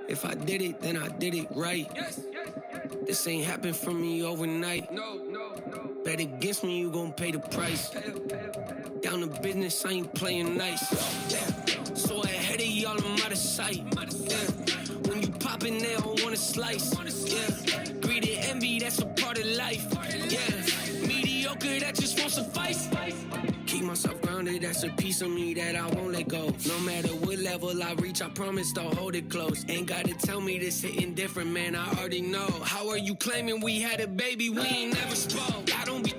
If I did it, then I did it right. This ain't happened for me overnight. Bet against me, you gon' pay the price. Down to business, I ain't playing nice. So ahead of y'all, I'm out of sight. When you poppin', they don't wanna slice. Greed and envy, that's a part of life. Mediocre, that just won't suffice. Keep myself grounded, that's a piece of me that I won't let go. No matter what level I reach, I promise to hold it close. Ain't gotta tell me this hitting different, man, I already know. How are you claiming we had a baby, we ain't never spoke? I don't be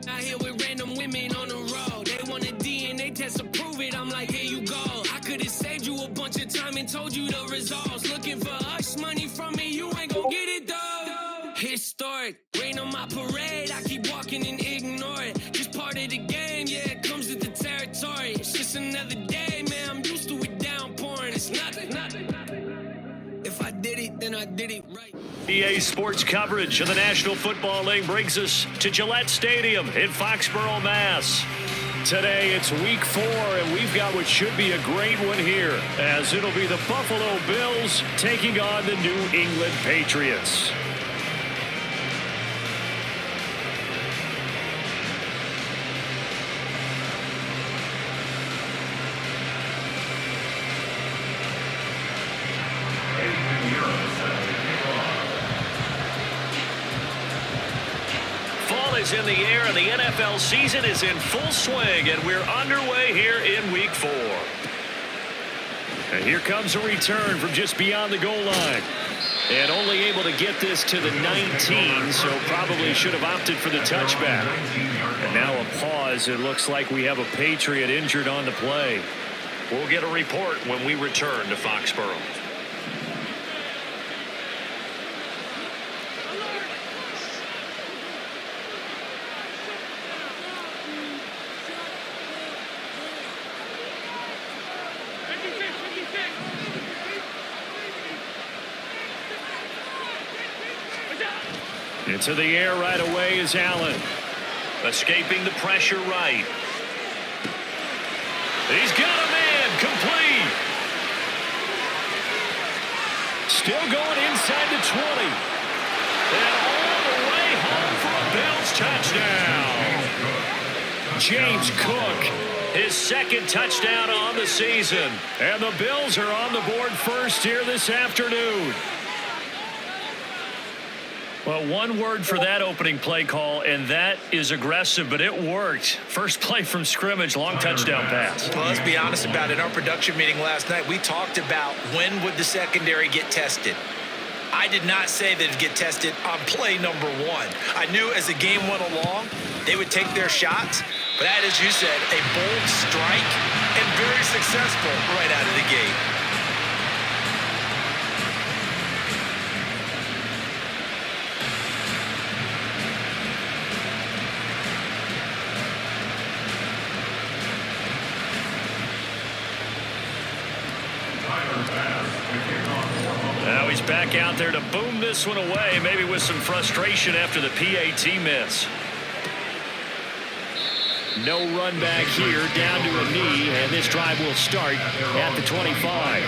out here with random women on the road. They want a DNA test to prove it, I'm like, here you go. I could've saved you a bunch of time and told you the results. Looking for hush money from me, you ain't gon' get it though. Historic, rain on my parade, I keep walking and ignore it. Just part of the game, yeah, it comes with the territory. It's just another day, man, I'm used to it downpouring. It's nothing. If I did it, then I did it right. EA Sports coverage of the National Football League brings us to Gillette Stadium in Foxborough, Mass. Today it's week 4, and we've got what should be a great one here, as it'll be the Buffalo Bills taking on the New England Patriots. Is in the air, and the NFL season is in full swing, and we're underway here in week 4. And here comes a return from just beyond the goal line, and only able to get this to the 19, so probably should have opted for the touchback. And now a pause. It looks like we have a Patriot injured on the play. We'll get a report when we return to Foxborough. Into the air right away is Allen. Escaping the pressure right. He's got a man, complete. Still going inside the 20. And all the way home for a Bills touchdown. James Cook, his second touchdown on the season. And the Bills are on the board first here this afternoon. Well, one word for that opening play call, and that is aggressive, but it worked. First play from scrimmage, long touchdown pass. Well, let's be honest about it. In our production meeting last night, we talked about when would the secondary get tested. I did not say that it'd get tested on play number 1. I knew as the game went along, they would take their shots. But that, as you said, a bold strike and very successful right out of the gate. Now he's back out there to boom this one away, maybe with some frustration after the PAT miss. No run back here, down to a knee, and this drive will start at the 25.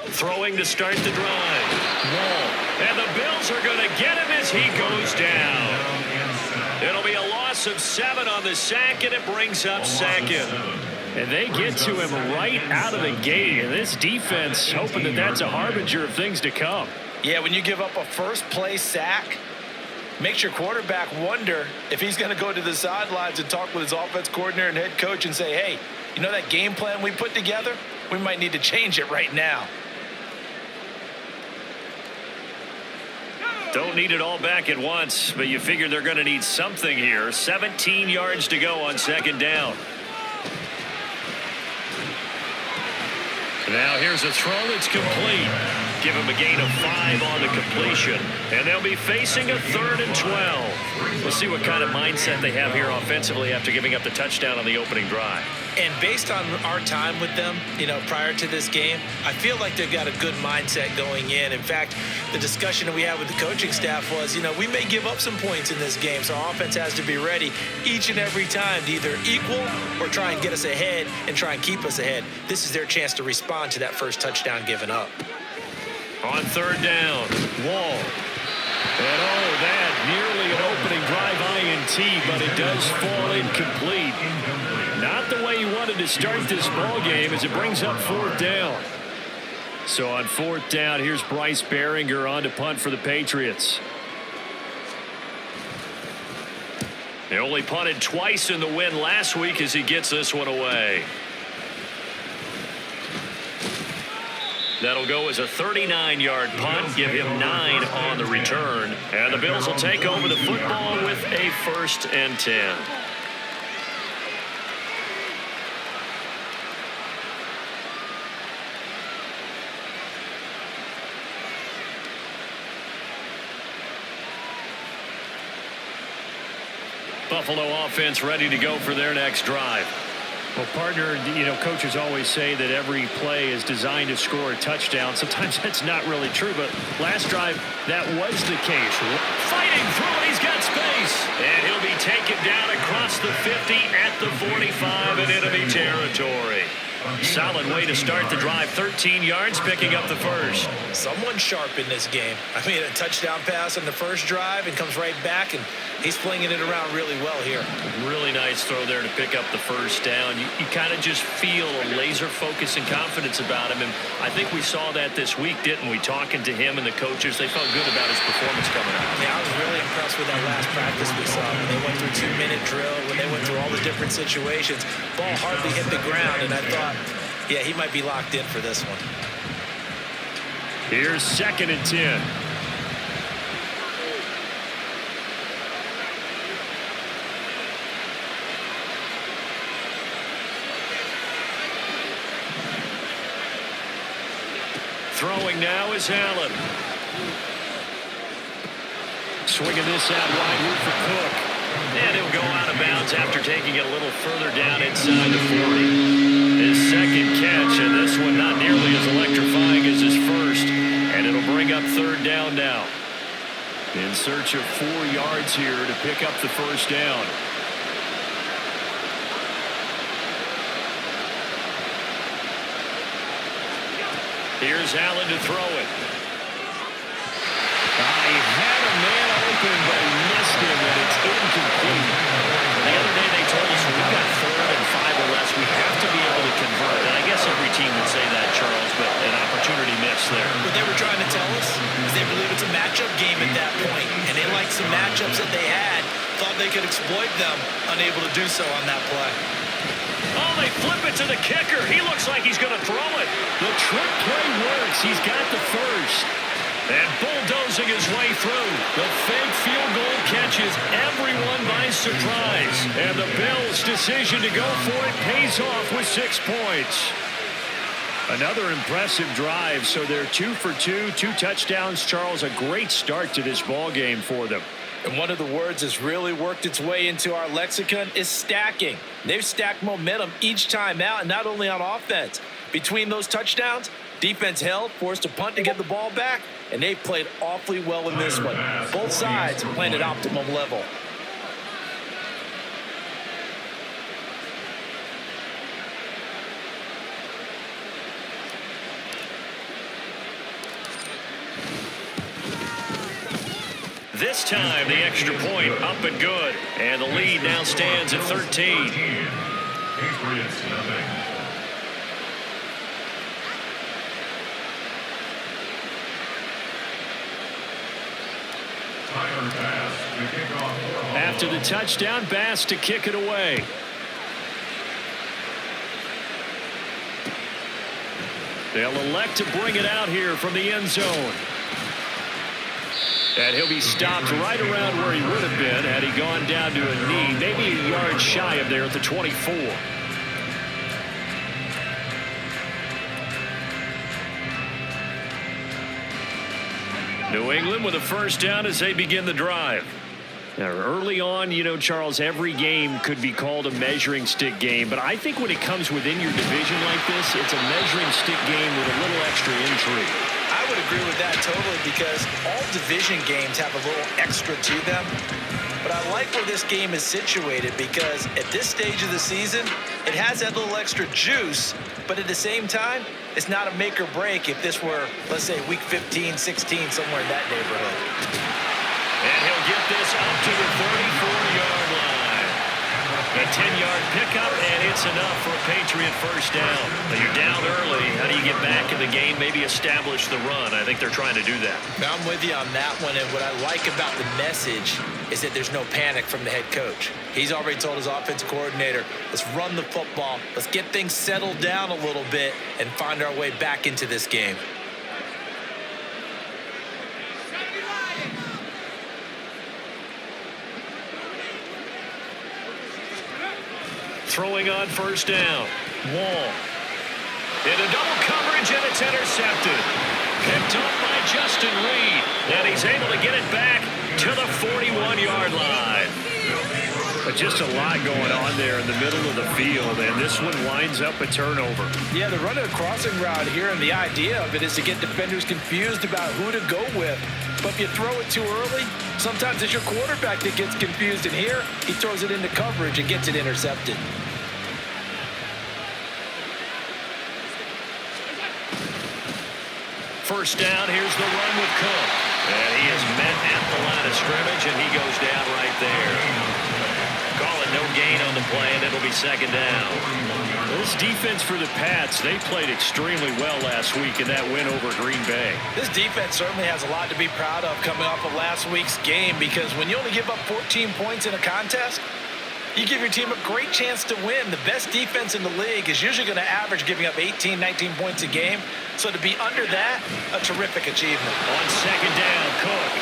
Throwing to start the drive. Wall. And the Bills are going to get him as he goes down. It'll be a loss of 7 on the sack, and it brings up second. And they get to him right out of the gate. And this defense hoping that that's a harbinger of things to come. Yeah, when you give up a first-play sack, makes your quarterback wonder if he's going to go to the sidelines and talk with his offense coordinator and head coach and say, hey, you know that game plan we put together? We might need to change it right now. Don't need it all back at once, but you figure they're going to need something here. 17 yards to go on second down. Now here's a throw that's complete. give him a gain of 5 on the completion. And they'll be facing a 3rd and 12. We'll see what kind of mindset they have here offensively after giving up the touchdown on the opening drive. And based on our time with them, prior to this game, I feel like they've got a good mindset going in. In fact, the discussion that we had with the coaching staff was, we may give up some points in this game, so our offense has to be ready each and every time to either equal or try and get us ahead and try and keep us ahead. This is their chance to respond to that first touchdown given up. On 3rd down, Wall. And that nearly an opening drive INT, but it does fall incomplete. Not the way he wanted to start this ball game as it brings up 4th down. So on 4th down, here's Bryce Behringer on to punt for the Patriots. They only punted twice in the win last week as he gets this one away. That'll go as a 39-yard punt, give him 9 on the return. And the Bills will take over the football with a 1st and 10. Buffalo offense ready to go for their next drive. Well, partner, coaches always say that every play is designed to score a touchdown. Sometimes that's not really true, but last drive, that was the case. Fighting through it, he's got space. And he'll be taken down across the 50 at the 45 in enemy territory. Solid way to start the drive. 13 yards, picking up the first. Someone sharp in this game. A touchdown pass on the first drive and comes right back, and he's flinging it around really well here. Really nice throw there to pick up the first down. You kind of just feel a laser focus and confidence about him, and I think we saw that this week, didn't we? Talking to him and the coaches, they felt good about his performance coming out. Yeah, I was really impressed with that last practice we saw. When they went through 2-minute drill, when they went through all the different situations, ball hardly hit the ground, and I thought, yeah, he might be locked in for this one. Here's 2nd and 10. Throwing now is Allen. Swinging this out wide here for Cook. And he'll go out of bounds after taking it a little further down inside the 40. His 2nd catch, and this one not nearly as electrifying as his first. And it'll bring up 3rd down now. In search of 4 yards here to pick up the first down. Here's Allen to throw it. He had a man open, but he missed him, and it's incomplete. The other day they told us we've got 3rd and 5 or less. We have to be able to convert. And I guess every team would say that, Charles, but an opportunity missed there. What they were trying to tell us is they believe it's a matchup game at that point, and they liked some matchups that they had, thought they could exploit them, unable to do so on that play. Oh, they flip it to the kicker. He looks like he's going to throw it. The trick play works. He's got the first. And bulldozing his way through. The fake field goal catches everyone by surprise. And the Bills' decision to go for it pays off with 6 points. Another impressive drive. So they're 2 for 2, 2 touchdowns. Charles, a great start to this ball game for them. And one of the words that's really worked its way into our lexicon is stacking. They've stacked momentum each time out, and not only on offense. Between those touchdowns, defense held, forced a punt to get the ball back, and they played awfully well in this one. Both sides playing at optimum level. This time, the extra point up and good. And the lead now stands at 13. After the touchdown, Bass to kick it away. They'll elect to bring it out here from the end zone. And he'll be stopped right around where he would have been had he gone down to a knee, maybe a yard shy of there at the 24. New England with a first down as they begin the drive. Now, early on, you know, Charles, every game could be called a measuring stick game, but I think when it comes within your division like this, it's a measuring stick game with a little extra intrigue. I would agree with that totally, because all division games have a little extra to them. But I like where this game is situated, because at this stage of the season, it has that little extra juice, but at the same time, it's not a make or break if this were, let's say, week 15, 16, somewhere in that neighborhood. And he'll get this up to the 34-yard line. A 10-yard pickup, and it's enough for a Patriot first down. Now you're down early. How do you get back in the game, maybe establish the run? I think they're trying to do that. Now, I'm with you on that one, and what I like about the message is that there's no panic from the head coach. He's already told his offensive coordinator, let's run the football, let's get things settled down a little bit and find our way back into this game. Throwing on first down. Wall. Into double coverage, and it's intercepted. Picked up by Justin Reed. And he's able to get it back to the 41-yard line. But just a lot going on there in the middle of the field, and this one winds up a turnover. Yeah, they're running a crossing route here, and the idea of it is to get defenders confused about who to go with. But if you throw it too early, sometimes it's your quarterback that gets confused, and here he throws it into coverage and gets it intercepted. First down, here's the run with Cook. And he is met at the line of scrimmage, and he goes down right there. Call it no gain on the play, and it'll be second down. This defense for the Pats, they played extremely well last week in that win over Green Bay. This defense certainly has a lot to be proud of coming off of last week's game, because when you only give up 14 points in a contest, you give your team a great chance to win. The best defense in the league is usually going to average giving up 18, 19 points a game. So to be under that, a terrific achievement. On second down, Cook.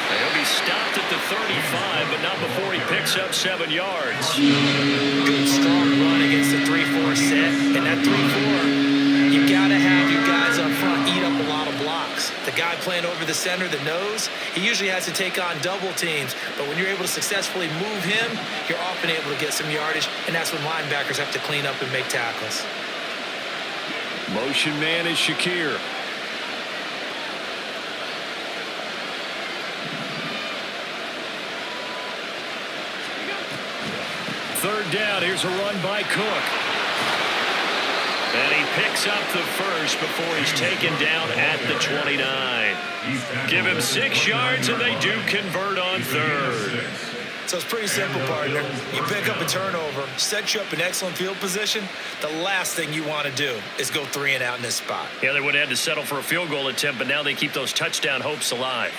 He'll be stopped at the 35, but not before he picks up 7 yards. Good, strong run against the 3-4 set. And that 3-4, you got to have your guys up front eat up a lot of blocks. The guy playing over the center, the nose, he usually has to take on double teams. But when you're able to successfully move him, you're often able to get some yardage, and that's when linebackers have to clean up and make tackles. Motion man is Shakir. Third down, here's a run by Cook. And he picks up the first before he's taken down at the 29. Give him 6 yards, and they do convert on third. So it's pretty simple, partner. You pick up a turnover, set you up in excellent field position. The last thing you want to do is go 3 and out in this spot. Yeah, they would have had to settle for a field goal attempt, but now they keep those touchdown hopes alive.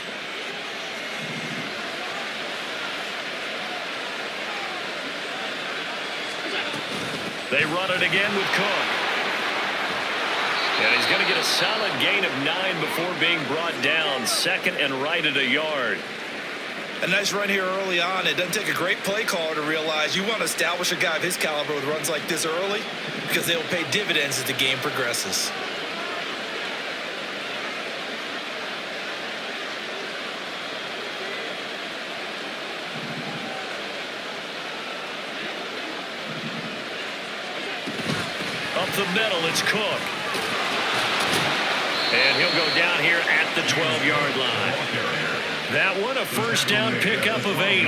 They run it again with Cook. And he's going to get a solid gain of 9 before being brought down. Second and right at a yard. A nice run here early on. It doesn't take a great play caller to realize you want to establish a guy of his caliber with runs like this early, because they'll pay dividends as the game progresses. Up the middle, it's Cook. And he'll go down here at the 12-yard line. That one, a first down pickup of 8.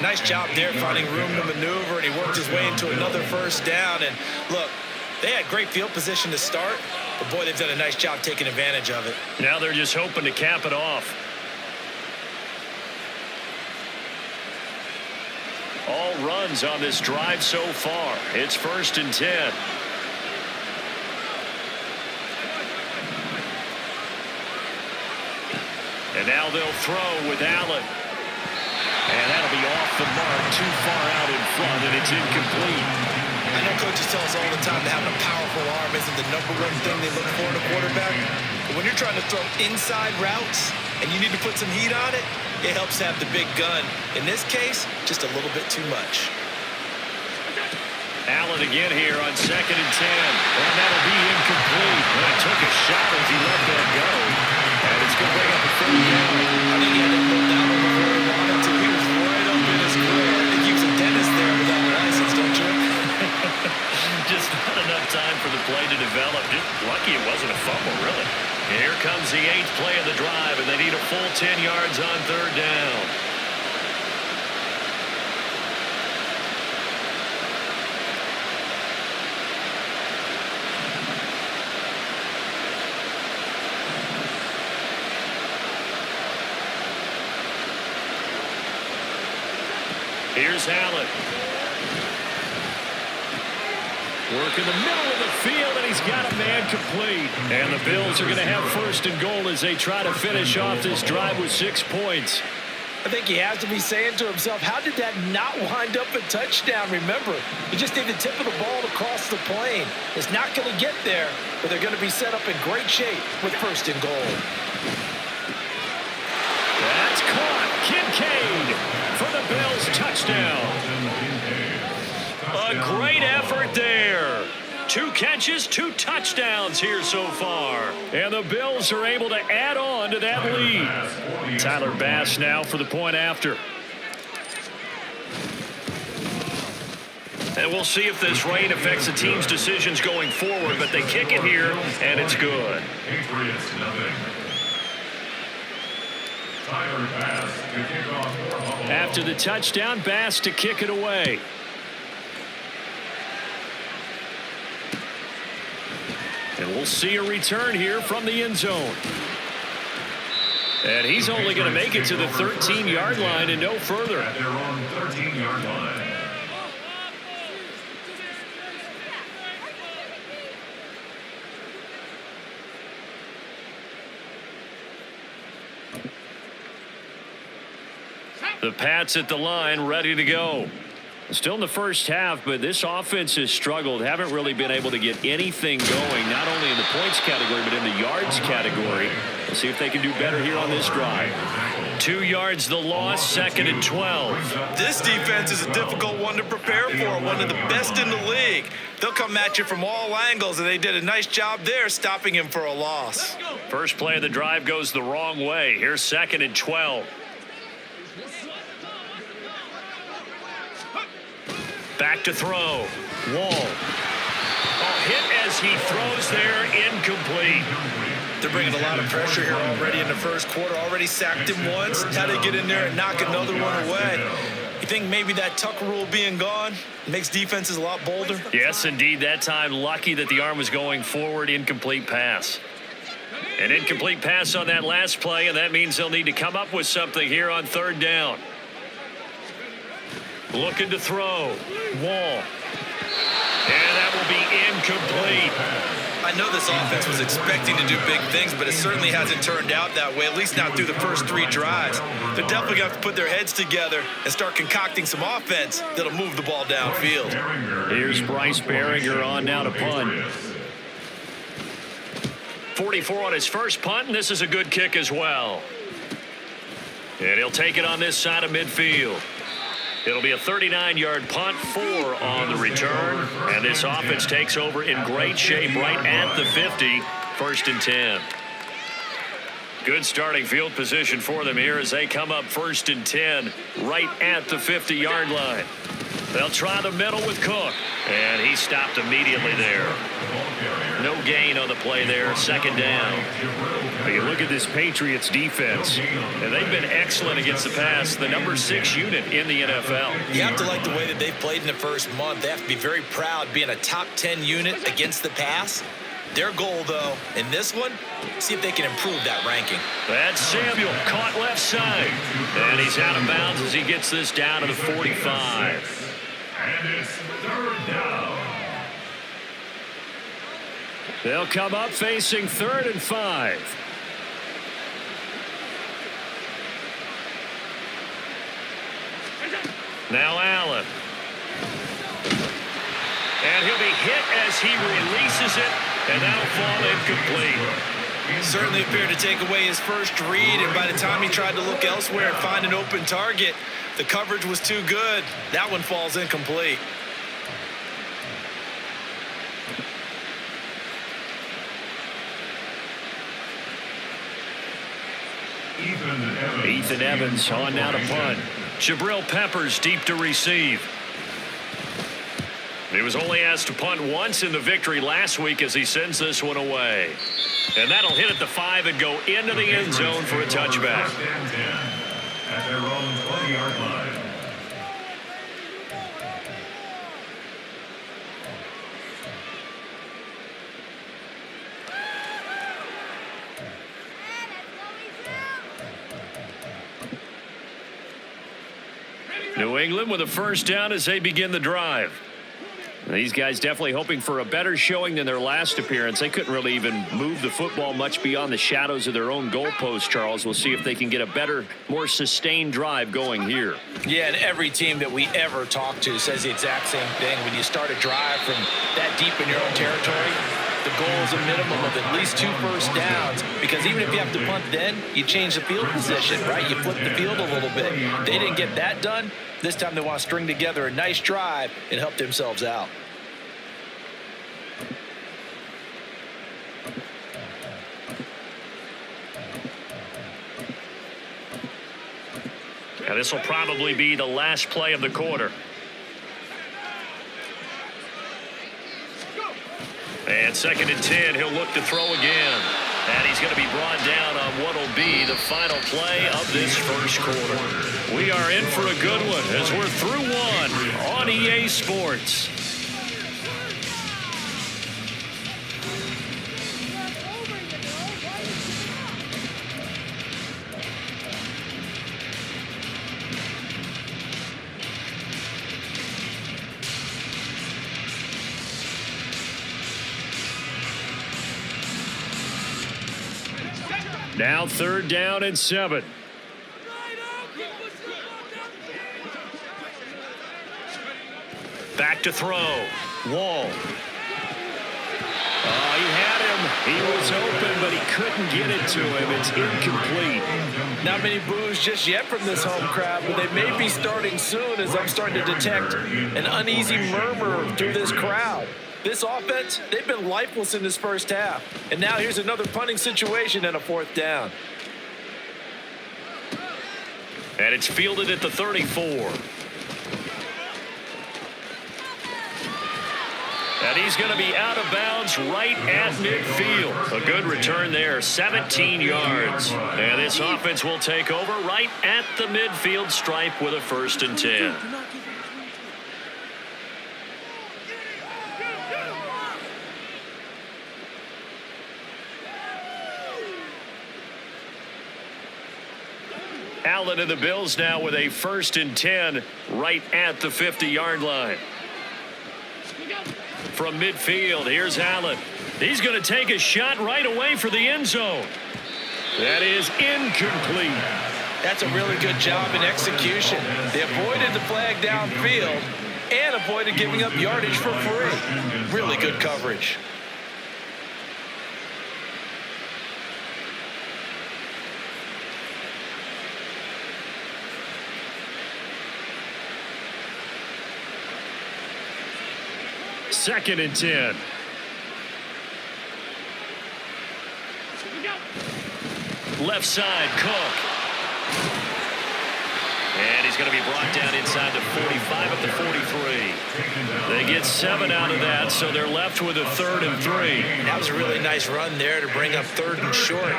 Nice job there finding room to maneuver, and he worked his way into another first down. And look, they had great field position to start, but boy, they've done a nice job taking advantage of it. Now they're just hoping to cap it off. All runs on this drive so far. It's 1st and 10. And now they'll throw with Allen. And that'll be off the mark, too far out in front, and it's incomplete. I know coaches tell us all the time that having a powerful arm isn't the #1 thing they look for in a quarterback. But when you're trying to throw inside routes and you need to put some heat on it, it helps to have the big gun. In this case, just a little bit too much. Allen again here on 2nd and 10. And that'll be incomplete. Well, he took a shot as he let that go. And it's It's going to bring up a third down. I think he had to pull down on before he wanted to. He was right up in his grill. I think he was a dentist there without a license, don't you? Just not enough time for the play to develop. Just lucky it wasn't a fumble, really. And here comes the 8th play of the drive, and they need a full 10 yards on third down. Here's Allen. Work in the middle of the field, and he's got a man complete. And the Bills are going to have first and goal as they try to finish off this drive with 6 points. I think he has to be saying to himself, how did that not wind up a touchdown? Remember, you just need the tip of the ball to cross the plane. It's not going to get there, but they're going to be set up in great shape with first and goal. That's caught. Kincaid for the Bills touchdown. A great effort there. 2 catches, 2 touchdowns here so far. And the Bills are able to add on to that lead. Tyler Bass now for the point after. And we'll see if this rain affects the team's decisions going forward, but they kick it here, and it's good. After the touchdown, Bass to kick it away. And we'll see a return here from the end zone. And he's only going to make it to the 13-yard line and no further. At their own 13-yard line. The Pats at the line, ready to go. Still in the first half, but this offense has struggled. Haven't really been able to get anything going, not only in the points category, but in the yards category. We'll see if they can do better here on this drive. 2 yards the loss, 2nd and 12. This defense is a difficult one to prepare for, one of the best in the league. They'll come at you from all angles, and they did a nice job there stopping him for a loss. First play of the drive goes the wrong way. Here's 2nd and 12. Back to throw. Wall. Hit as he throws there, incomplete. They're bringing a lot of pressure here already in the first quarter. Already sacked him once. Had to get in there and knock another one away. You think maybe that Tucker rule being gone makes defenses a lot bolder? Yes, indeed. That time, lucky that the arm was going forward. Incomplete pass. An incomplete pass on that last play, and that means they'll need to come up with something here on third down. Looking to throw. Wall. And that will be incomplete. I know this offense was expecting to do big things, but it certainly hasn't turned out that way, at least not through the first 3 drives. They're definitely going to have to put their heads together and start concocting some offense that'll move the ball downfield. Here's Bryce Behringer on now to punt. 44 on his first punt, and this is a good kick as well. And he'll take it on this side of midfield. It'll be a 39-yard punt, 4 on the return. And this offense takes over in great shape right at the 50, 1st and 10. Good starting field position for them here as they come up 1st and 10 right at the 50-yard line. They'll try the middle with Cook. And he stopped immediately there. No gain on the play there, 2nd down. You look at this Patriots defense, and they've been excellent against the pass, the number 6 unit in the NFL. You have to like the way that they've played in the first month. They have to be very proud being a top 10 unit against the pass. Their goal, though, in this one, see if they can improve that ranking. That's Samuel, caught left side. And he's out of bounds as he gets this down to the 45. And it's 3rd down. They'll come up facing 3rd and 5. Now Allen. And he'll be hit as he releases it, and that'll fall incomplete. Certainly appeared to take away his first read, and by the time he tried to look elsewhere and find an open target, the coverage was too good. That one falls incomplete. Ethan Evans on now to punt. Jabril Peppers deep to receive. He was only asked to punt once in the victory last week as he sends this one away. And that'll hit at the 5 and go into the end zone for a touchback. At their own 20-yard line. New England with a first down as they begin the drive. These guys definitely hoping for a better showing than their last appearance. They couldn't really even move the football much beyond the shadows of their own goalpost, Charles. We'll see if they can get a better, more sustained drive going here. Yeah, and every team that we ever talk to says the exact same thing. When you start a drive from that deep in your own territory, the goal is a minimum of at least 2 first downs, because even if you have to punt then, you change the field position, right? You flip the field a little bit. They didn't get that done. This time they want to string together a nice drive and help themselves out. Now this will probably be the last play of the quarter. And 2nd and 10, he'll look to throw again. And he's going to be brought down on what will be the final play of this first quarter. We are in for a good one as we're through one on EA Sports. Now 3rd down and 7. Back to throw. Wall. Oh, he had him. He was open, but he couldn't get it to him. It's incomplete. Not many boos just yet from this home crowd, but they may be starting soon as I'm starting to detect an uneasy murmur through this crowd. This offense, they've been lifeless in this first half. And now here's another punting situation and a 4th down. And it's fielded at the 34. And he's going to be out of bounds right at midfield. A good return there, 17 yards. And this offense will take over right at the midfield stripe with a 1st and 10. Allen and the Bills now with a 1st and 10 right at the 50-yard line. From midfield, here's Allen. He's going to take a shot right away for the end zone. That is incomplete. That's a really good job in execution. They avoided the flag downfield and avoided giving up yardage for free. Really good coverage. Second and 10. Left side, Cook. And he's going to be brought down inside the 45 at the 43. They get 7 out of that, so they're left with a 3rd and 3. That was a really nice run there to bring up 3rd and short.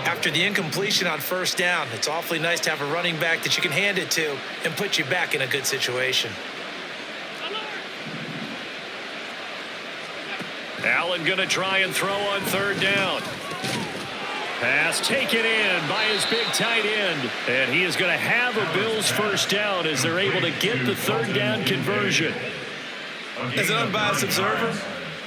After the incompletion on 1st down, it's awfully nice to have a running back that you can hand it to and put you back in a good situation. Allen going to try and throw on 3rd down. Pass taken in by his big tight end. And he is going to have a Bills 1st down as they're able to get the 3rd down conversion. As an unbiased observer,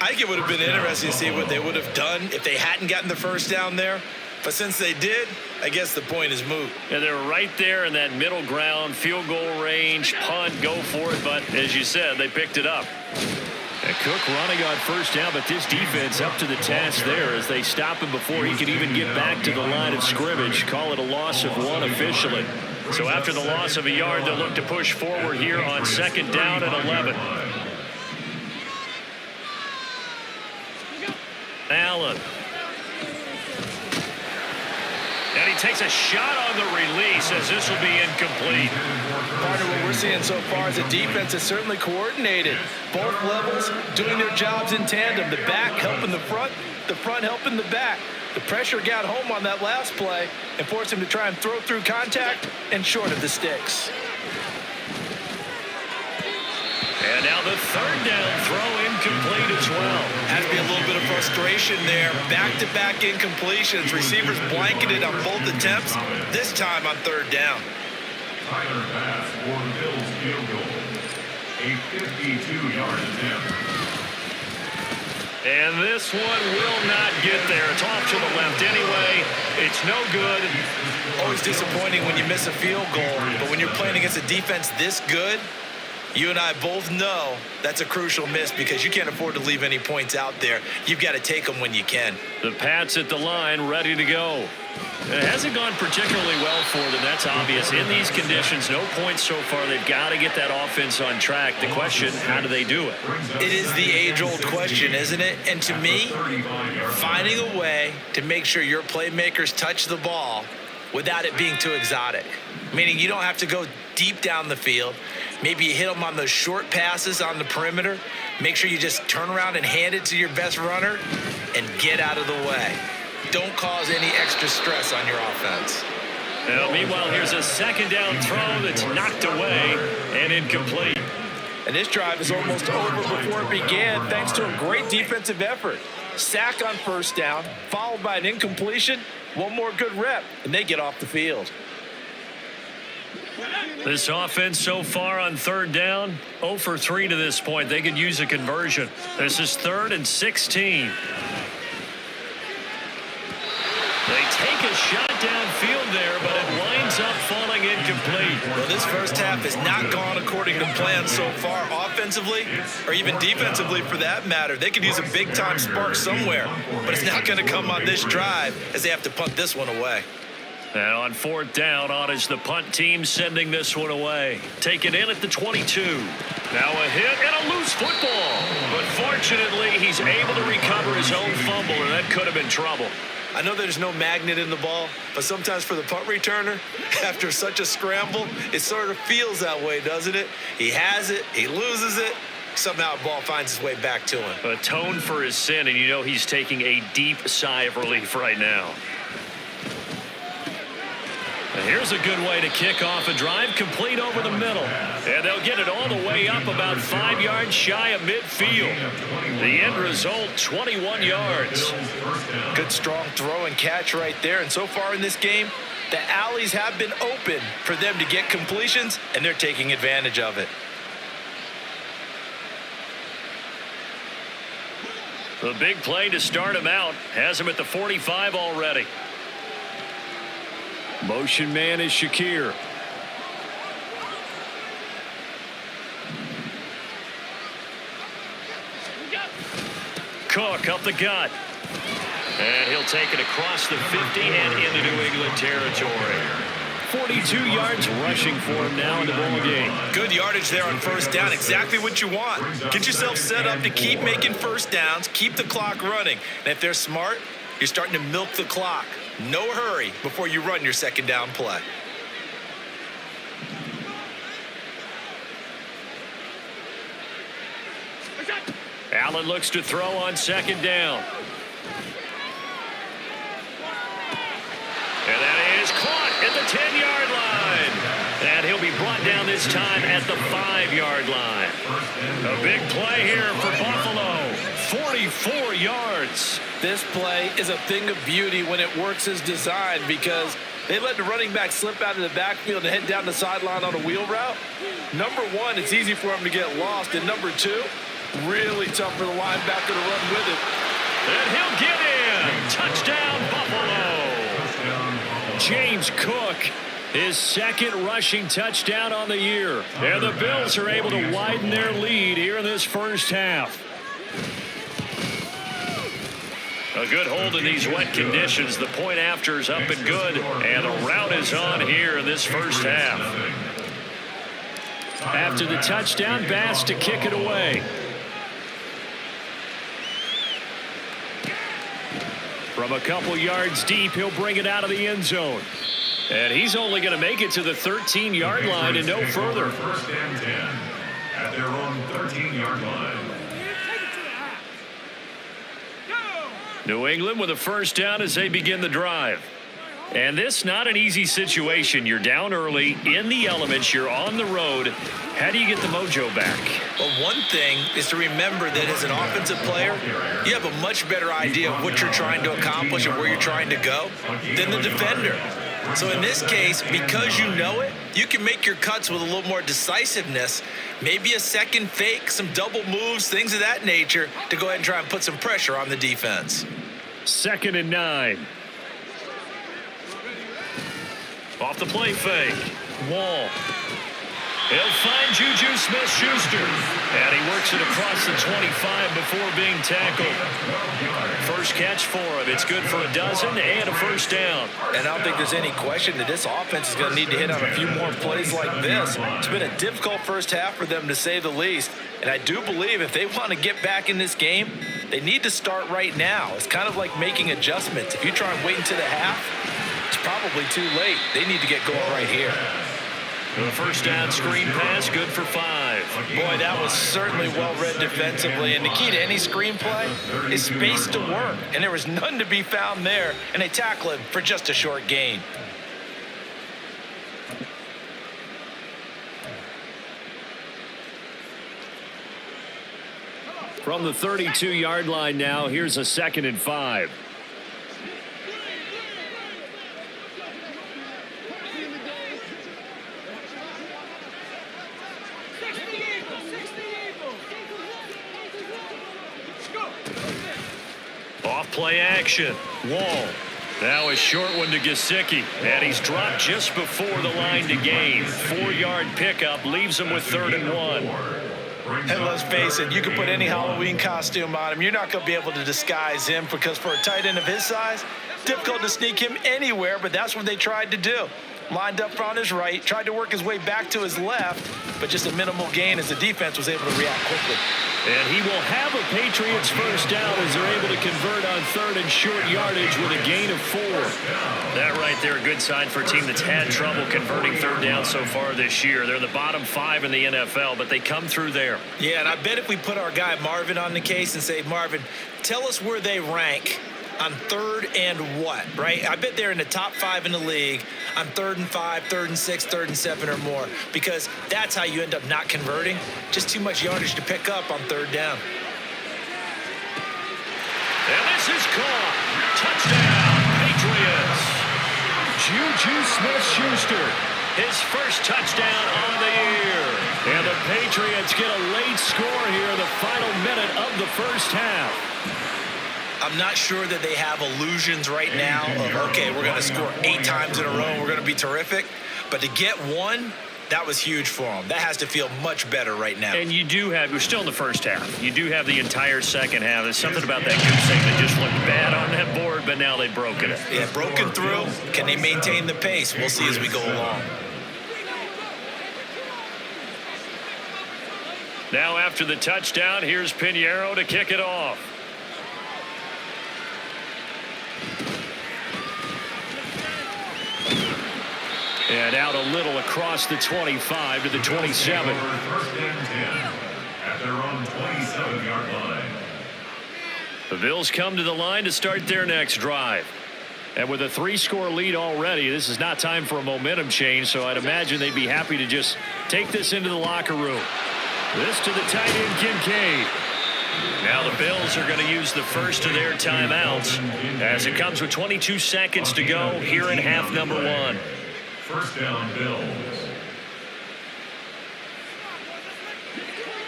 I think it would have been interesting to see what they would have done if they hadn't gotten the 1st down there. But since they did, I guess the point is moot. And they're right there in that middle ground, field goal range, punt, go for it. But as you said, they picked it up. And Cook running on 1st down, but this defense up to the task there as they stop him before he can even get back to the line of scrimmage. Call it a loss of 1 officially. So after the loss of a yard, they'll look to push forward here on 2nd down and 11. Allen. And he takes a shot on the release as this will be incomplete. Part of what we're seeing so far is the defense is certainly coordinated. Both levels doing their jobs in tandem. The back helping the front helping the back. The pressure got home on that last play and forced him to try and throw through contact and short of the sticks. And now the third down throw incomplete as well. Has to be a little bit of frustration there. Back-to-back incompletions. Receivers blanketed on both attempts, this time on third down. Tyler pass for the Bills field goal. A 52-yard attempt. And this one will not get there. It's off to the left anyway. It's no good. Always disappointing when you miss a field goal, but when you're playing against a defense this good, you and I both know that's a crucial miss because you can't afford to leave any points out there. You've got to take them when you can. The Pats at the line, ready to go. It hasn't gone particularly well for them. That's obvious. In these conditions, no points so far. They've got to get that offense on track. The question, how do they do it? It is the age-old question, isn't it? And to me, finding a way to make sure your playmakers touch the ball without it being too exotic. Meaning you don't have to go deep down the field. Maybe you hit them on those short passes on the perimeter. Make sure you just turn around and hand it to your best runner and get out of the way. Don't cause any extra stress on your offense. Now, meanwhile, here's a second down throw that's knocked away and incomplete. And this drive is almost over before it began thanks to a great defensive effort. Sack on first down, followed by an incompletion, one more good rep, and they get off the field. This offense so far on third down, 0 for 3 to this point. They could use a conversion. This is 3rd and 16. They take a shot downfield there, but it winds up falling incomplete. Well, this first half has not gone according to plan so far offensively or even defensively for that matter. They could use a big-time spark somewhere, but it's not going to come on this drive as they have to punt this one away. And on 4th down, on is the punt team sending this one away. Taken in at the 22. Now a hit and a loose football. But fortunately, he's able to recover his own fumble, and that could have been trouble. I know there's no magnet in the ball, but sometimes for the punt returner, after such a scramble, it sort of feels that way, doesn't it? He has it, he loses it, somehow the ball finds its way back to him. Atone for his sin, and you know he's taking a deep sigh of relief right now. And here's a good way to kick off a drive, complete over the middle. And they'll get it all the way up about 5 yards shy of midfield. The end result, 21 yards. Good strong throw and catch right there. And so far in this game, the alleys have been open for them to get completions, and they're taking advantage of it. The big play to start him out has him at the 45 already. Motion man is Shakir. Cook up the gut. And he'll take it across the 50 and into New England territory. 42 yards rushing for him now in the ball game. Good yardage there on first down. Exactly what you want. Get yourself set up to keep making first downs, keep the clock running. And if they're smart, you're starting to milk the clock. No hurry before you run your second down play. Allen looks to throw on second down. And that is caught at the 10-yard line. And he'll be brought down this time at the 5-yard line. A big play here for Buffalo. 44 yards. This play is a thing of beauty when it works as designed because they let the running back slip out of the backfield and head down the sideline on a wheel route. Number one, it's easy for him to get lost. And number two, really tough for the linebacker to run with it. And he'll get in. Touchdown, Buffalo. James Cook, his second rushing touchdown on the year. And the Bills are able to widen their lead here in this first half. A good hold in these wet conditions. The point after is up and good. And the route is on here in this first half. After the touchdown, Bass to kick it away. From a couple yards deep, he'll bring it out of the end zone. And he's only going to make it to the 13-yard line and no further. First and 10 at their own 13-yard line. New England with a first down as they begin the drive. And this not an easy situation. You're down early, in the elements, you're on the road. How do you get the mojo back? Well, one thing is to remember that as an offensive player, you have a much better idea of what you're trying to accomplish and where you're trying to go than the defender. So in this case, because you know it, you can make your cuts with a little more decisiveness, maybe a second fake, some double moves, things of that nature to go ahead and try and put some pressure on the defense. 2nd and 9. Off the play fake. Wall. He'll find Juju Smith-Schuster. And he works it across the 25 before being tackled. First catch for him. It's good for a dozen and a first down. And I don't think there's any question that this offense is going to need to hit on a few more plays like this. It's been a difficult first half for them, to say the least. And I do believe if they want to get back in this game, they need to start right now. It's kind of like making adjustments. If you try and wait until the half, it's probably too late. They need to get going right here. The first down screen pass, good for 5. Boy, that was certainly well read defensively. And the key to any screenplay is space to work. And there was none to be found there. And they tackle him for just a short gain. From the 32-yard line now, here's a 2nd and 5. Off play action. Wall. Now a short one to Gesicki. And he's dropped just before the line to gain. 4-yard pickup leaves him with 3rd and 1. And let's face it, you can put any Halloween costume on him. You're not going to be able to disguise him, because for a tight end of his size, difficult to sneak him anywhere, but that's what they tried to do. Lined up on his right, tried to work his way back to his left, but just a minimal gain as the defense was able to react quickly. And he will have a Patriots first down as they're able to convert on 3rd and short yardage with a gain of 4. That right there, a good sign for a team that's had trouble converting 3rd down so far this year. They're the bottom 5 in the NFL, but they come through there. Yeah, and I bet if we put our guy Marvin on the case and say, Marvin, tell us where they rank on 3rd and what, right? I bet they're in the top 5 in the league on 3rd and 5, 3rd and 6, 3rd and 7 or more, because that's how you end up not converting. Just too much yardage to pick up on 3rd down. And this is caught. Touchdown, Patriots. Juju Smith-Schuster, his first touchdown on the year. And the Patriots get a late score here, the final minute of the first half. I'm not sure that they have illusions right now of, okay, we're going to score 8 times in a row, we're going to be terrific. But to get one, that was huge for them. That has to feel much better right now. And you do have, you're still in the first half. You do have the entire second half. There's something about that goose egg that just looked bad on that board, but now they've broken it. Yeah, broken through. Can they maintain the pace? We'll see as we go along. Now after the touchdown, here's Pinheiro to kick it off. And out a little across the 25 to the 27. First and 10 at their own 27-yard line. The Bills come to the line to start their next drive. And with a 3-score lead already, this is not time for a momentum change, so I'd imagine they'd be happy to just take this into the locker room. This to the tight end, Kincaid. Now the Bills are going to use the first of their timeouts as it comes with 22 seconds to go here in half number 1. First down, Bills.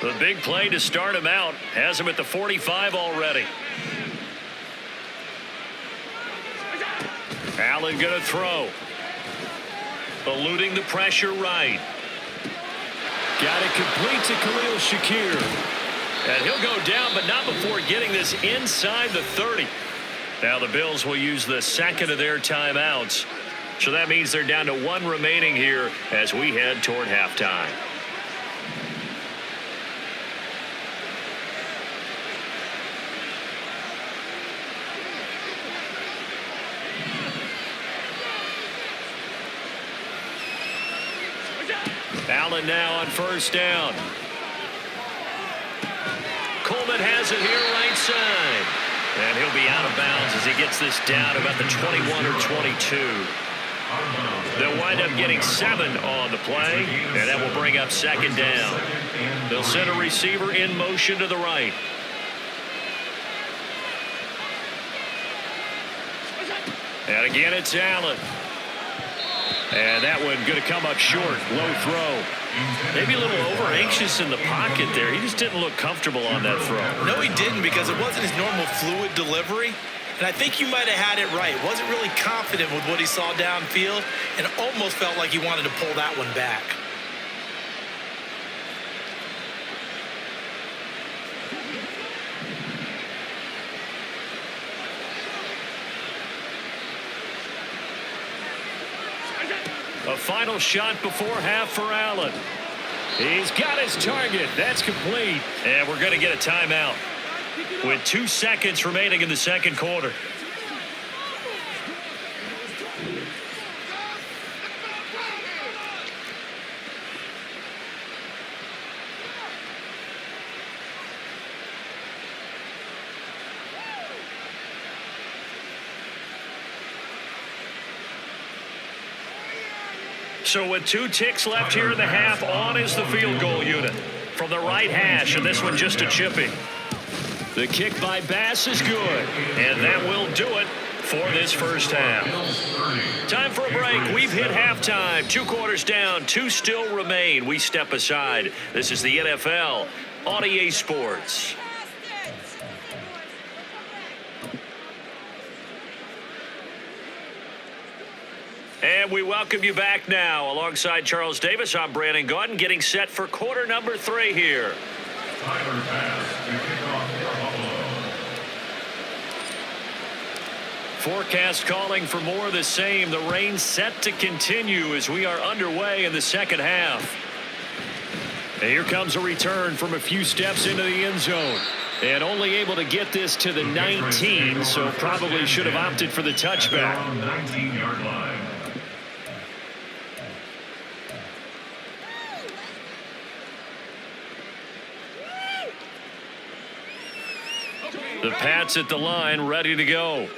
The big play to start him out has him at the 45 already. Allen going to throw. Eluding the pressure right. Got it complete to Khalil Shakir. And he'll go down, but not before getting this inside the 30. Now the Bills will use the second of their timeouts. So that means they're down to 1 remaining here as we head toward halftime. Allen now on first down. Coleman has it here right side. And he'll be out of bounds as he gets this down about the 21 or 22. They'll wind up getting 7 on the play, and that will bring up second down. They'll send a receiver in motion to the right. And again, it's Allen. And that one going to come up short. Low throw. Maybe a little over-anxious in the pocket there. He just didn't look comfortable on that throw. No, he didn't, because it wasn't his normal fluid delivery. And I think you might have had it right. Wasn't really confident with what he saw downfield and almost felt like he wanted to pull that one back. A final shot before half for Allen. He's got his target. That's complete. And we're going to get a timeout with 2 seconds remaining in the second quarter. So with 2 ticks left here in the half, on is the field goal unit from the right hash, and this one just a chipping. The kick by Bass is good, and that will do it for this first half. Time for a break. We've hit halftime. 2 quarters down, 2 still remain. We step aside. This is the NFL on EA Sports. And we welcome you back now. Alongside Charles Davis, I'm Brandon Gaudin, getting set for quarter number 3 here. Tyler Bass to kick off for Buffalo. Forecast calling for more of the same. The rain set to continue as we are underway in the second half. And here comes a return from a few steps into the end zone. And only able to get this to the 19, so probably should have opted for the touchback. 19-yard line. The Pats at the line, ready to go.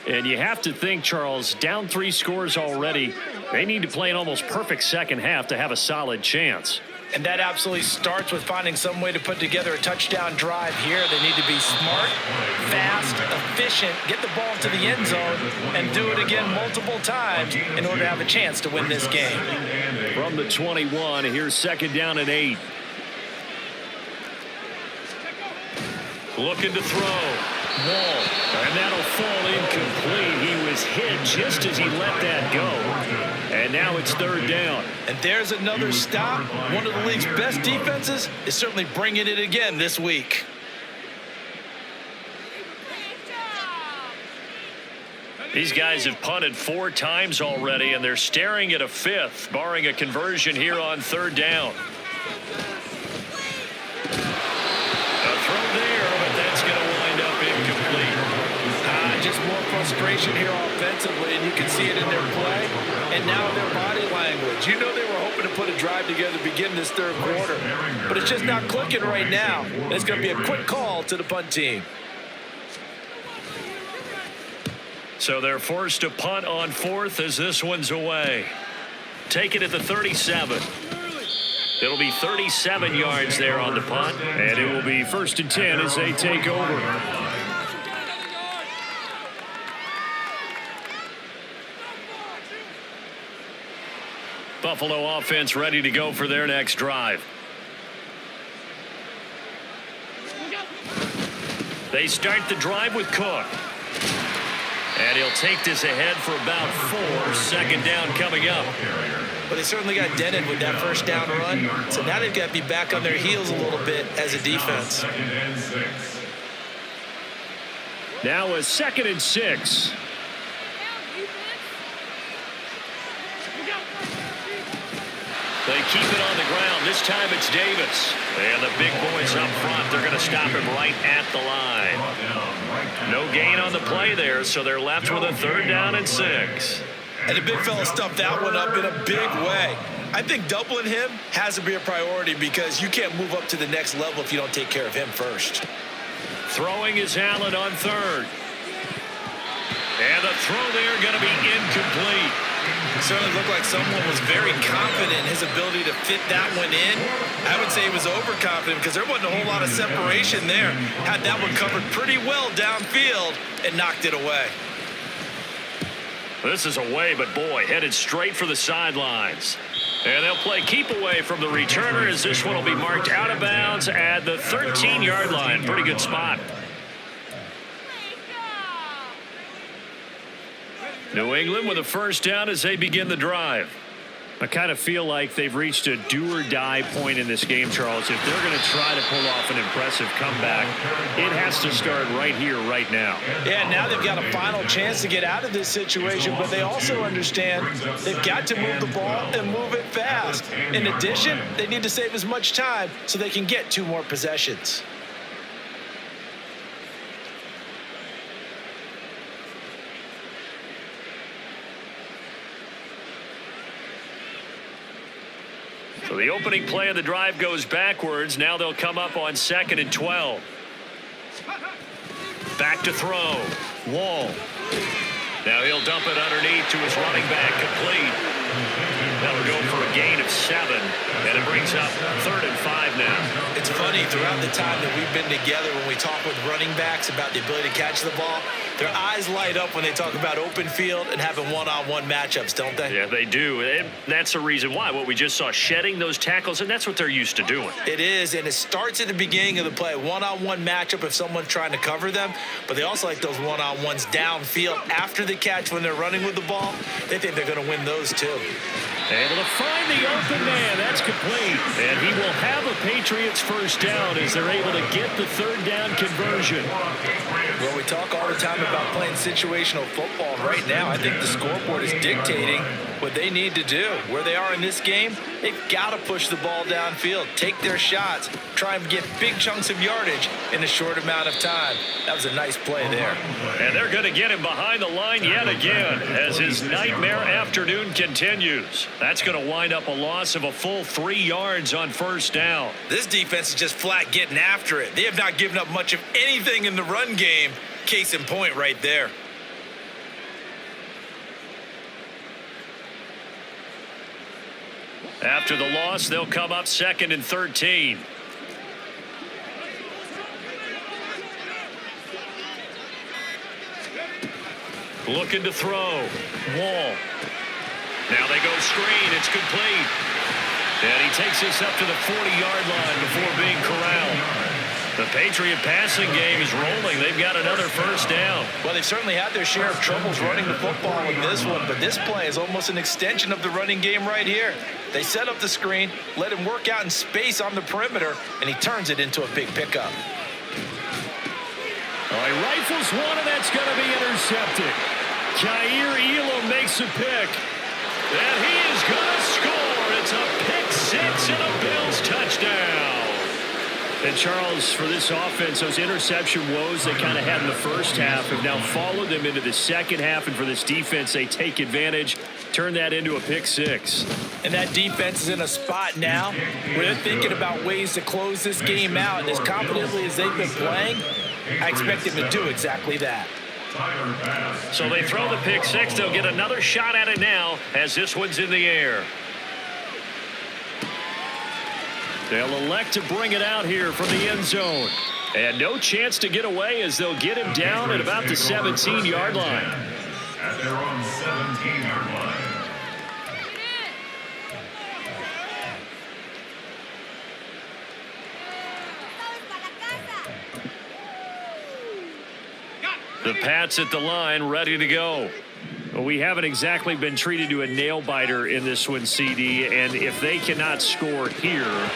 And you have to think, Charles, down 3 scores already. They need to play an almost perfect second half to have a solid chance. And that absolutely starts with finding some way to put together a touchdown drive here. They need to be smart, fast, efficient, get the ball to the end zone, and do it again multiple times in order to have a chance to win this game. From the 21, here's second down and 8. Looking to throw. Wall. And that'll fall incomplete. He was hit just as he let that go. And now it's third down. And there's another stop. One of the league's best defenses is certainly bringing it again this week. These guys have punted 4 times already, and they're staring at a 5th, barring a conversion here on third down. Just more frustration here offensively, and you can see it in their play and now their body language. You know they were hoping to put a drive together to begin this third quarter, but it's just not clicking right now. It's going to be a quick call to the punt team. So they're forced to punt on 4th as this one's away. Take it at the 37. It'll be 37 yards there on the punt, and it will be 1st and 10 as they take over. Buffalo offense ready to go for their next drive. They start the drive with Cook. And he'll take this ahead for about 4. Second down coming up. But they certainly got dented with that first down run. So now they've got to be back on their heels a little bit as a defense. Now a 2nd and 6. They keep it on the ground. This time it's Davis. And the big boys up front, they're going to stop him right at the line. No gain on the play there, so they're left with a 3rd down and 6. And the big fella stuffed that one up in a big way. I think doubling him has to be a priority because you can't move up to the next level if you don't take care of him first. Throwing is Allen on third. And the throw there going to be incomplete. It certainly looked like someone was very confident in his ability to fit that one in. I would say he was overconfident because there wasn't a whole lot of separation there. Had that one covered pretty well downfield and knocked it away. This is away, but boy, headed straight for the sidelines. And they'll play keep away from the returner as this one will be marked out of bounds at the 13-yard line. Pretty good spot. New England with a first down as they begin the drive. I kind of feel like they've reached a do-or-die point in this game, Charles. If they're going to try to pull off an impressive comeback, it has to start right here, right now. Yeah, now they've got a final chance to get out of this situation, but they also understand they've got to move the ball and move it fast. In addition, they need to save as much time so they can get 2 more possessions. So the opening play of the drive goes backwards. Now they'll come up on 2nd and 12. Back to throw. Wall. Now he'll dump it underneath to his running back, complete. That'll go for a gain of 7, and it brings up 3rd and 5 now. It's funny, throughout the time that we've been together, when we talk with running backs about the ability to catch the ball, their eyes light up when they talk about open field and having one-on-one matchups, don't they? Yeah, they do. And that's the reason why. What we just saw, shedding those tackles, and that's what they're used to doing. It is, and it starts at the beginning of the play. One-on-one matchup if someone's trying to cover them, but they also like those one-on-ones downfield after the catch when they're running with the ball. They think they're going to win those too. Able to find the open man. That's complete. And he will have a Patriots first down as they're able to get the 3rd down conversion. Well, we talk all the time about playing situational football. Right now, I think the scoreboard is dictating what they need to do. Where they are in this game, they've got to push the ball downfield, take their shots, try and get big chunks of yardage in a short amount of time. That was a nice play there. And they're going to get him behind the line yet again as his nightmare afternoon continues. That's going to wind up a loss of a full 3 yards on first down. This defense is just flat getting after it. They have not given up much of anything in the run game. Case in point right there. After the loss, they'll come up 2nd and 13. Looking to throw. Wall. Now they go screen. It's complete. And he takes this up to the 40-yard line before being corralled. The Patriot passing game is rolling. They've got another first down. Well, they've certainly had their share of troubles running the football in this one, but this play is almost an extension of the running game right here. They set up the screen, let him work out in space on the perimeter, and he turns it into a big pickup. All right, rifles one, and that's going to be intercepted. Jair Elam makes a pick. And he is going to score. It's a pick 6 and a Bills touchdown. And Charles, for this offense, those interception woes they kind of had in the first half have now followed them into the second half. And for this defense, they take advantage, turn that into a pick 6. And that defense is in a spot now where they're thinking about ways to close this game out. And as confidently as they've been playing, I expect them to do exactly that. So they throw the pick 6. They'll get another shot at it now as this one's in the air. They'll elect to bring it out here from the end zone. And no chance to get away as they'll get him down at about the 17-yard line. At their own 17-yard line. The Pats at the line, ready to go. Well, we haven't exactly been treated to a nail-biter in this one, CD, and if they cannot score here,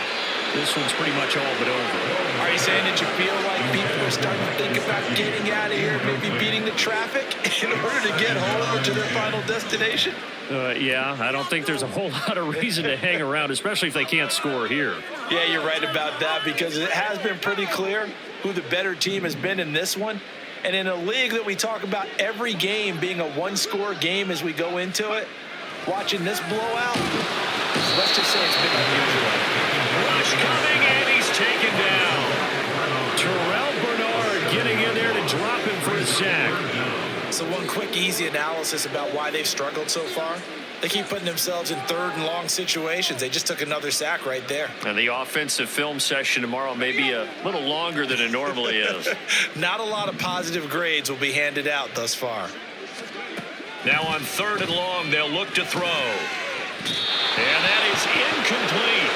this one's pretty much all but over. Are you saying that you feel like people are starting to think about getting out of here, maybe beating the traffic in order to get home or to their final destination? Yeah, I don't think there's a whole lot of reason to hang around, especially if they can't score here. Yeah, you're right about that because it has been pretty clear who the better team has been in this one. And in a league that we talk about every game being a one-score game as we go into it, watching this blowout, let's just say it's been unusual. Rush coming, and he's taken down. Terrell Bernard getting in there to drop him for a sack. So one quick, easy analysis about why they've struggled so far. They keep putting themselves in third and long situations. They just took another sack right there. And the offensive film session tomorrow may be a little longer than it normally is. Not a lot of positive grades will be handed out thus far. Now on 3rd and long, they'll look to throw. And that is incomplete.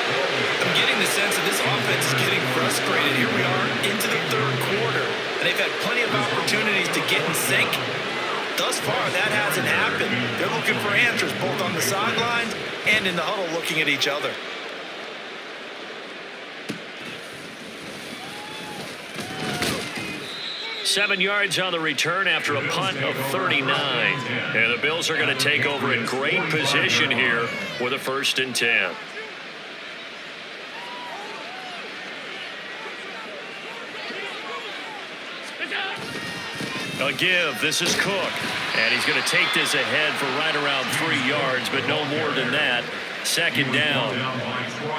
I'm getting the sense that this offense is getting frustrated. Here we are into the 3rd quarter, and they've had plenty of opportunities to get in sync. Thus far, that hasn't happened. They're looking for answers both on the sidelines and in the huddle looking at each other. Seven yards on the return after a punt of 39. And the Bills are going to take over in great position here with a 1st and 10. A give. This is Cook. And he's going to take this ahead for right around 3 yards, but no more than that. 2nd down.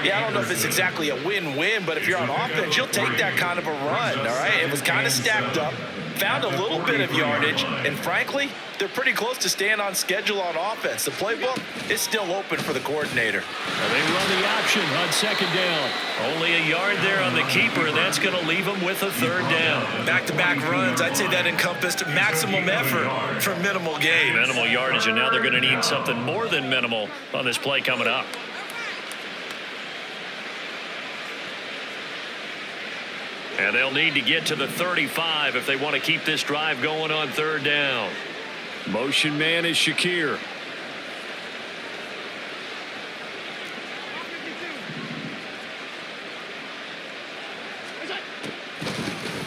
Yeah, I don't know if it's exactly a win-win, but if you're on offense, you'll take that kind of a run, all right? It was kind of stacked up, found a little bit of yardage, and frankly, they're pretty close to staying on schedule on offense. The playbook is still open for the coordinator. And they run the option on 2nd down. Only a yard there on the keeper, and that's going to leave them with a 3rd down. Back-to-back runs, I'd say that encompassed maximum effort for minimal gain. Minimal yardage, and now they're going to need something more than minimal on this play coming up. And they'll need to get to the 35 if they want to keep this drive going on 3rd down. Motion man is Shakir.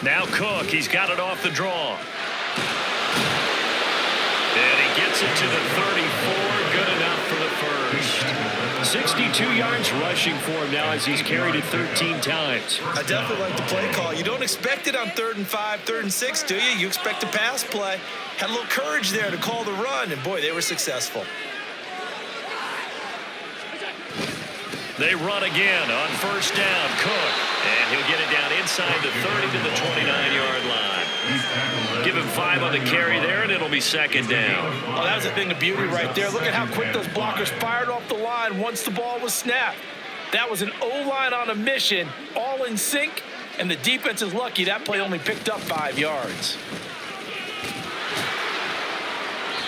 Now Cook, he's got it off the draw. And he gets it to the 34, good enough for the 1st. 62 yards rushing for him now as he's carried it 13 times. I definitely like the play call. You don't expect it on 3rd and 5, 3rd and 6, do you? You expect a pass play. Had a little courage there to call the run, and boy, they were successful. They run again on 1st down. Cook, and he'll get it down inside the 30 to the 29-yard line. Give him 5 on the carry there, and it'll be 2nd down. Oh, that was a thing of beauty right there. Look at how quick those blockers fired off the line once the ball was snapped. That was an O-line on a mission, all in sync, and the defense is lucky that play only picked up 5 yards.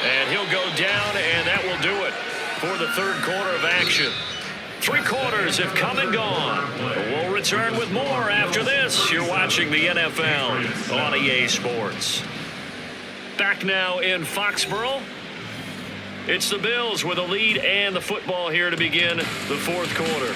And he'll go down, and that will do it for the 3rd quarter of action. 3 quarters have come and gone. We'll return with more after this. You're watching the NFL on EA Sports. Back now in Foxborough. It's the Bills with a lead and the football here to begin the 4th quarter.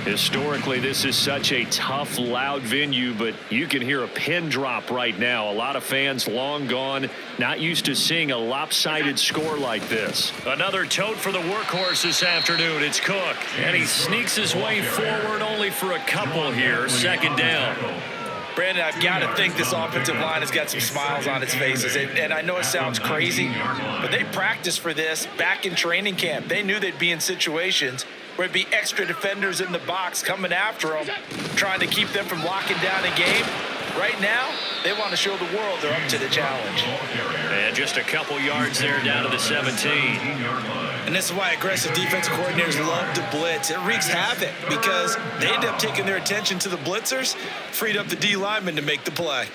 Historically, this is such a tough, loud venue, but you can hear a pin drop right now. A lot of fans long gone, not used to seeing a lopsided score like this. Another tote for the workhorse this afternoon. It's Cook, and he sneaks his way forward only for a couple here. 2nd down. Brandon, I've got to think this offensive line has got some smiles on its faces. And I know it sounds crazy, but they practiced for this back in training camp. They knew they'd be in situations where it'd be extra defenders in the box coming after them, trying to keep them from locking down a game. Right now, they want to show the world they're up to the challenge. And just a couple yards there down to the 17. And this is why aggressive defensive coordinators love to blitz. It wreaks havoc because they end up taking their attention to the blitzers, freed up the D lineman to make the play.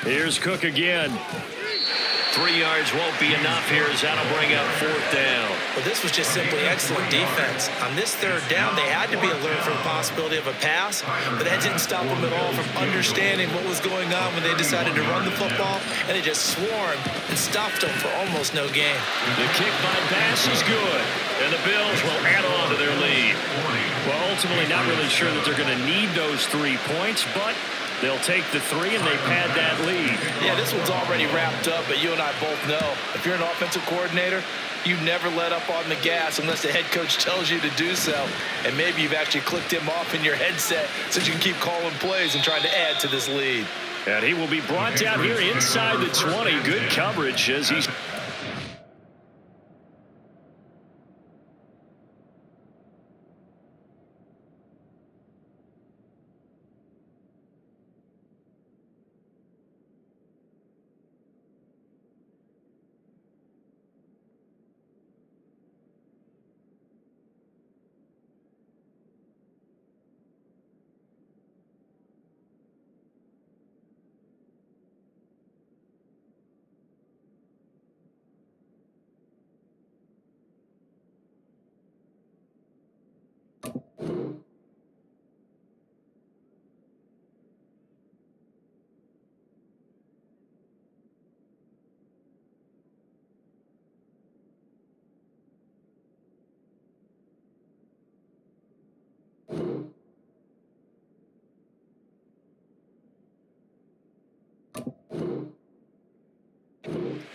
Here's Cook again. 3 yards won't be enough here as that'll bring up 4th down. Well, this was just simply excellent defense. On this 3rd down, they had to be alert for the possibility of a pass, but that didn't stop them at all from understanding what was going on when they decided to run the football, and they just swarmed and stopped them for almost no gain. The kick by pass is good, and the Bills will add on to their lead. Well, ultimately not really sure that they're going to need those 3 points, but They'll take the 3, and they pad that lead. Yeah, this one's already wrapped up, but you and I both know if you're an offensive coordinator, you never let up on the gas unless the head coach tells you to do so. And maybe you've actually clicked him off in your headset so you can keep calling plays and trying to add to this lead. And he will be brought down here inside the 20. Good coverage as he's...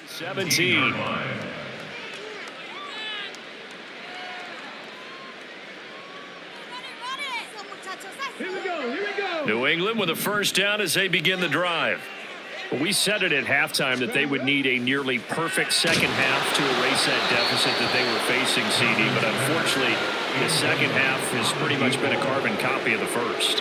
Seventeen. Here we go. New England with a first down as they begin the drive. We said it at halftime that they would need a nearly perfect second half to erase that deficit that they were facing, CD, but unfortunately the second half has pretty much been a carbon copy of the first.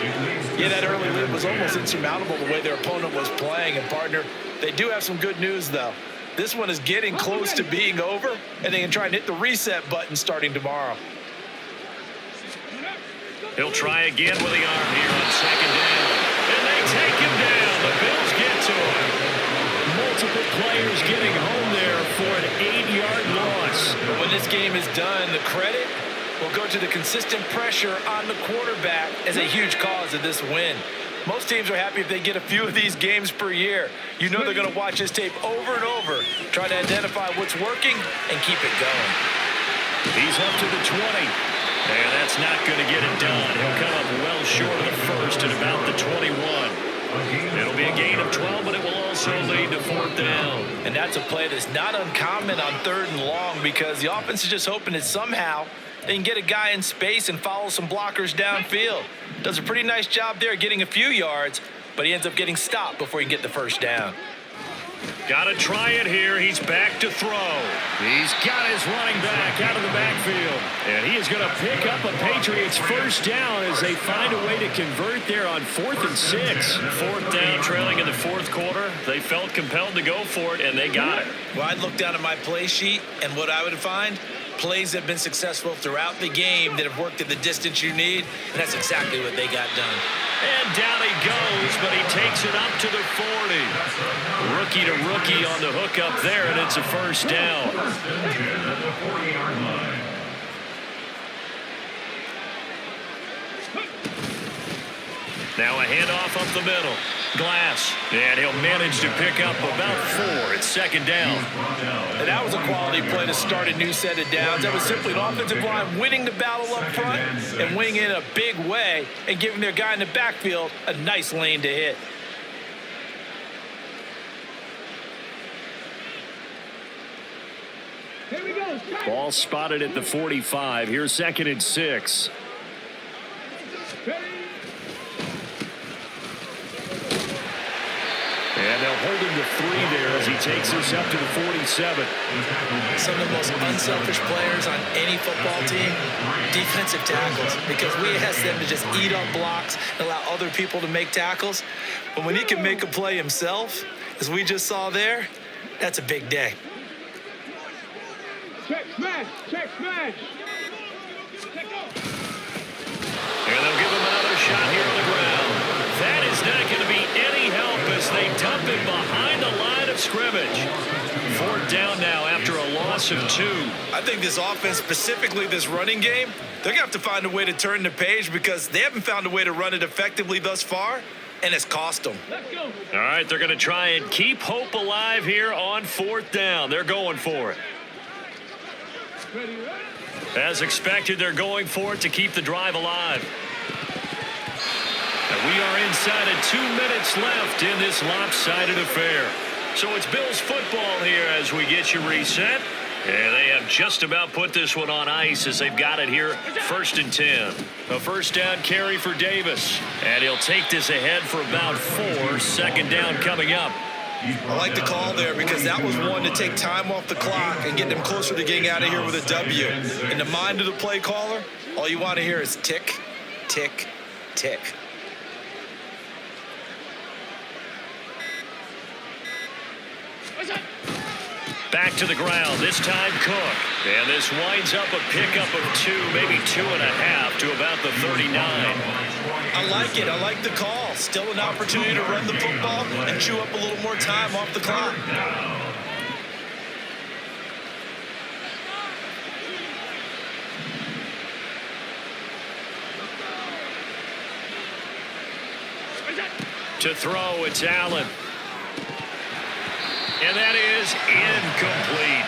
Yeah, that early lead was almost insurmountable the way their opponent was playing. And, partner, they do have some good news, though. This one is getting close to being over, and they can try and hit the reset button starting tomorrow. He'll try again with the arm here on second down. And they take him down. The Bills get to him. Multiple players getting home there for an 8-yard loss. But when this game is done, the credit will go to the consistent pressure on the quarterback as a huge cause of this win. Most teams are happy if they get a few of these games per year. You know they're going to watch this tape over and over, try to identify what's working and keep it going. He's up to the 20. And that's not going to get it done. He'll come up well short of the first at about the 21. It'll be a gain of 12, but it will also lead to fourth down. And that's a play that's not uncommon on 3rd and long because the offense is just hoping that somehow they can get a guy in space and follow some blockers downfield. Does a pretty nice job there getting a few yards, but he ends up getting stopped before he can get the first down. Got to try it here. He's back to throw. He's got his running back out of the backfield. And he is going to pick up a Patriots first down as they find a way to convert there on 4th and 6. Fourth down, trailing in the fourth quarter. They felt compelled to go for it, and they got it. Well, I'd look down at my play sheet, and what I would find, plays that have been successful throughout the game that have worked at the distance you need, and that's exactly what they got done. And down he goes, but he takes it up to the 40. Rookie to rookie on the hook up there, and it's a first down. Now a handoff up the middle. Glass, and he'll manage to pick up about 4. It's second down. And that was a quality play to start a new set of downs. That was simply an offensive line winning the battle up front and winning in a big way and giving their guy in the backfield a nice lane to hit. Here we go. Ball spotted at the 45. Here's 2nd and 6. And they'll hold him to 3 there as he takes us up to the 47. Some of the most unselfish players on any football team, defensive tackles, because we ask them to just eat up blocks and allow other people to make tackles. But when he can make a play himself, as we just saw there, that's a big day. Check smash. And they'll give him another shot here on the ground. That is not going to be any help as they dump him behind the line of scrimmage. 4th down now after a loss of 2. I think this offense, specifically this running game, they're going to have to find a way to turn the page because they haven't found a way to run it effectively thus far, and it's cost them. Let's go. All right, they're going to try and keep hope alive here on 4th down. They're going for it. Ready. As expected, they're going for it to keep the drive alive. We are inside of 2 minutes left in this lopsided affair. So it's Bills football here as we get you reset. And they have just about put this one on ice as they've got it here, 1st and 10. A first down carry for Davis. And he'll take this ahead for about 4. Second down coming up. I like the call there because that was one to take time off the clock and get them closer to getting out of here with a W. In the mind of the play caller, all you want to hear is tick, tick, tick. Back to the ground, this time Cook. And this winds up a pickup of 2, maybe 2.5 to about the 39. I like it. I like the call. Still an opportunity to run the football and chew up a little more time off the clock. To throw, it's Allen. And that is incomplete.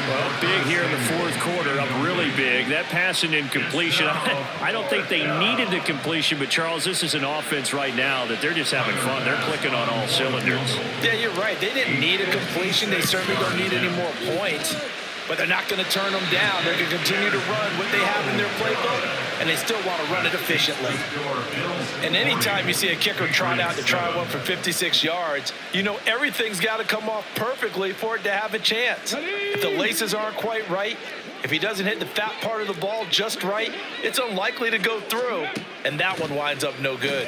Well, big here in the 4th quarter, up really big. That pass and incompletion, I don't think they needed the completion, but Charles, this is an offense right now that they're just having fun. They're clicking on all cylinders. Yeah, you're right. They didn't need a completion. They certainly don't need any more points, but they're not going to turn them down. They're going to continue to run what they have in their playbook, and they still want to run it efficiently. And anytime you see a kicker trot out to try one for 56 yards, you know everything's got to come off perfectly for it to have a chance. If the laces aren't quite right, if he doesn't hit the fat part of the ball just right, it's unlikely to go through, and that one winds up no good.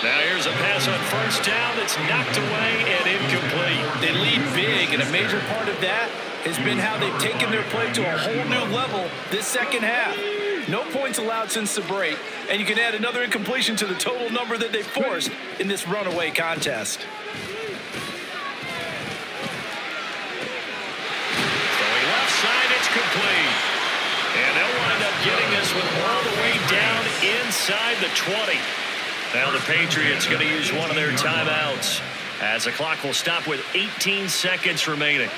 Now here's a pass on first down that's knocked away and incomplete. They lead big, and a major part of that has been how they've taken their play to a whole new level this second half. No points allowed since the break, and you can add another incompletion to the total number that they forced in this runaway contest. Throwing left side, it's complete. And they'll wind up getting this one all the way down inside the 20. Now the Patriots going to use one of their timeouts as the clock will stop with 18 seconds remaining.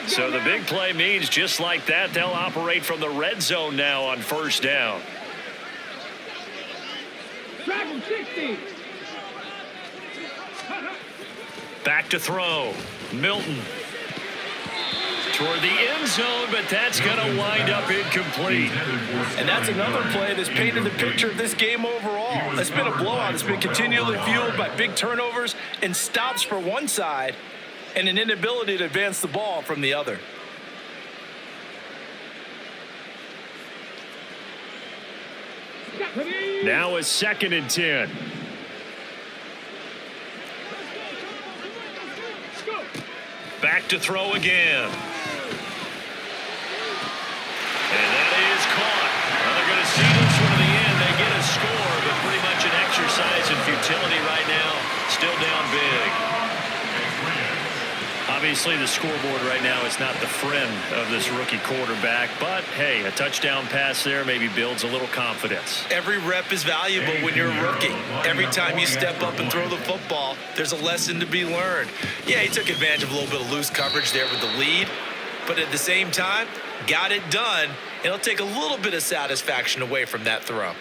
So the big play means just like that, they'll operate from the red zone now on first down. Back to throw. Milton. Toward the end zone, but that's going to wind up incomplete. And that's another play that's painted the picture of this game overall. It's been a blowout. It's been continually fueled by big turnovers and stops for one side and an inability to advance the ball from the other. Now a 2nd and 10. Back to throw again. And that is caught. Well, they're going to see this one to the end. They get a score, but pretty much an exercise in futility right now. Still down big. Obviously, the scoreboard right now is not the friend of this rookie quarterback, but hey, a touchdown pass there maybe builds a little confidence. Every rep is valuable when you're a rookie. Every time you step up and throw the football, there's a lesson to be learned. Yeah, he took advantage of a little bit of loose coverage there with the lead, but at the same time, got it done. It'll take a little bit of satisfaction away from that throw.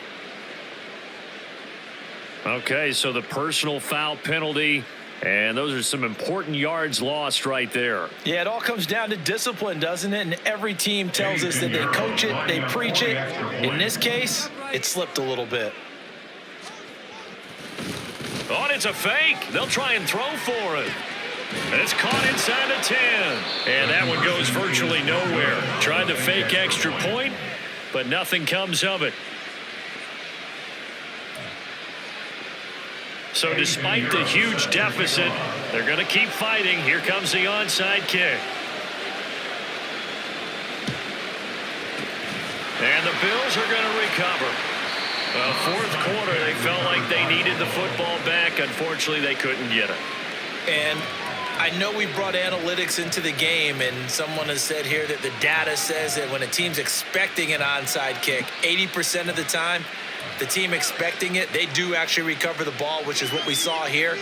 Okay, so the personal foul penalty, and those are some important yards lost right there. Yeah, it all comes down to discipline, doesn't it? And every team tells us that they coach it, they preach it. In this case, it slipped a little bit. Oh, and it's a fake. They'll try and throw for it. And it's caught inside the 10. And that one goes virtually nowhere. Tried to fake extra point, but nothing comes of it. So despite the huge deficit, they're going to keep fighting. Here comes the onside kick. And the Bills are going to recover. Fourth quarter, they felt like they needed the football back. Unfortunately, they couldn't get it. And I know we brought analytics into the game, and someone has said here that the data says that when a team's expecting an onside kick, 80% of the time, the team expecting it, they do actually recover the ball, which is what we saw here.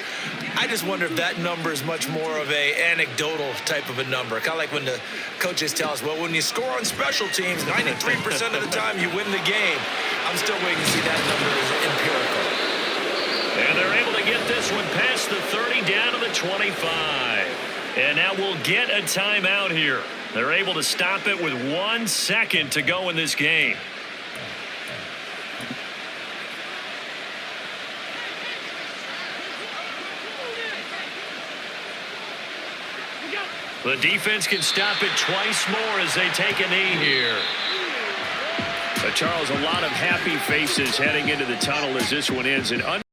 I just wonder if that number is much more of a anecdotal type of a number. Kind of like when the coaches tell us, well, when you score on special teams, 93% of the time you win the game. I'm still waiting to see that number as empirical. And they're able to get this one past the 30 down to the 25. And now we'll get a timeout here. They're able to stop it with 1 second to go in this game. The defense can stop it twice more as they take a knee here. But Charles, a lot of happy faces heading into the tunnel as this one ends.